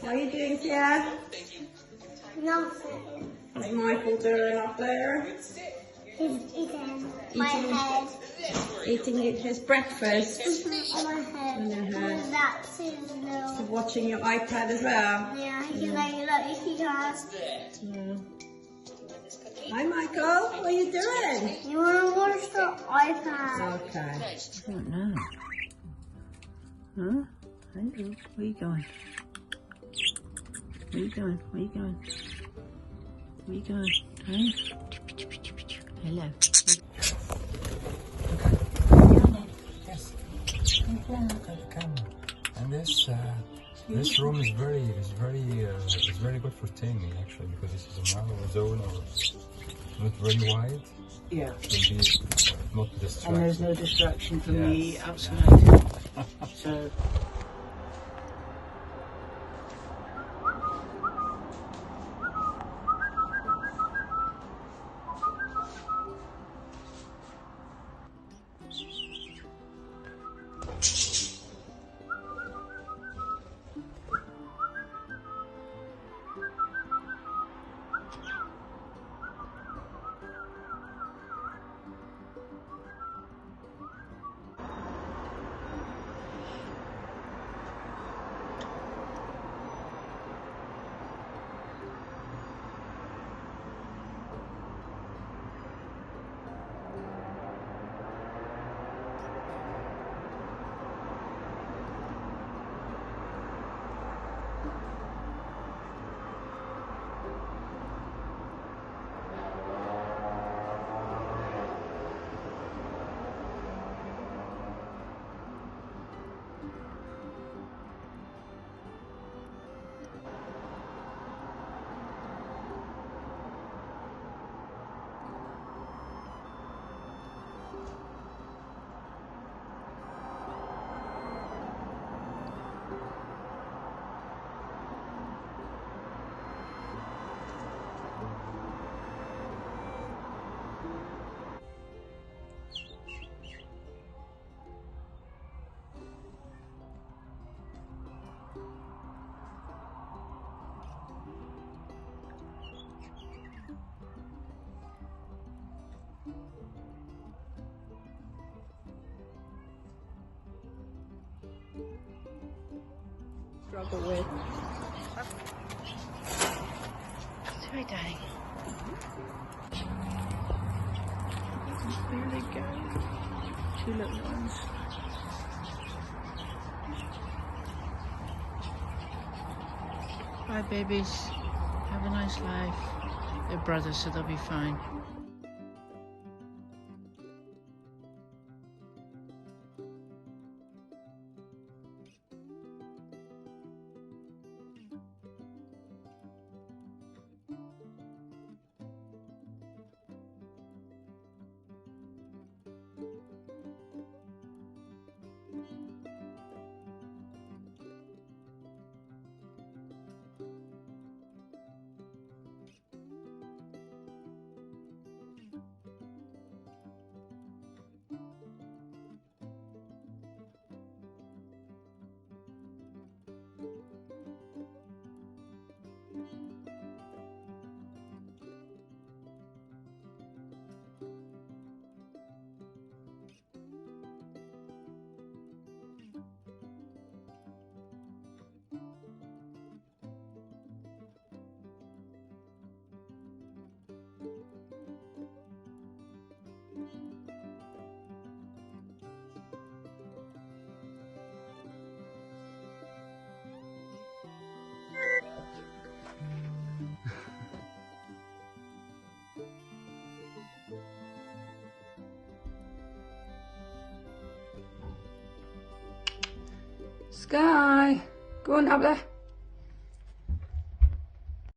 What are you doing, Thea? Nothing. What's Michael doing up there? He's eating my head. Eating his breakfast. On my head. On your head. And that's his little. Watching your iPad as well. Yeah, he can like, look, he does. Hi, Michael. What are you doing? You want to watch the iPad? Okay. I don't know. Huh? Hello. Where you going? Where you going? Where you going? Where you going? Huh? Hello. Yes. Come. And this room is very good for taming actually, because this is a narrow zone or not very wide. Yeah. It will be not distracting. And there's no distraction from the Yes. outside. So. Struggle with. Sorry, darling. There they go. Two little ones. Bye, babies. Have a nice life. They're brothers, so they'll be fine. Sky, go on up there.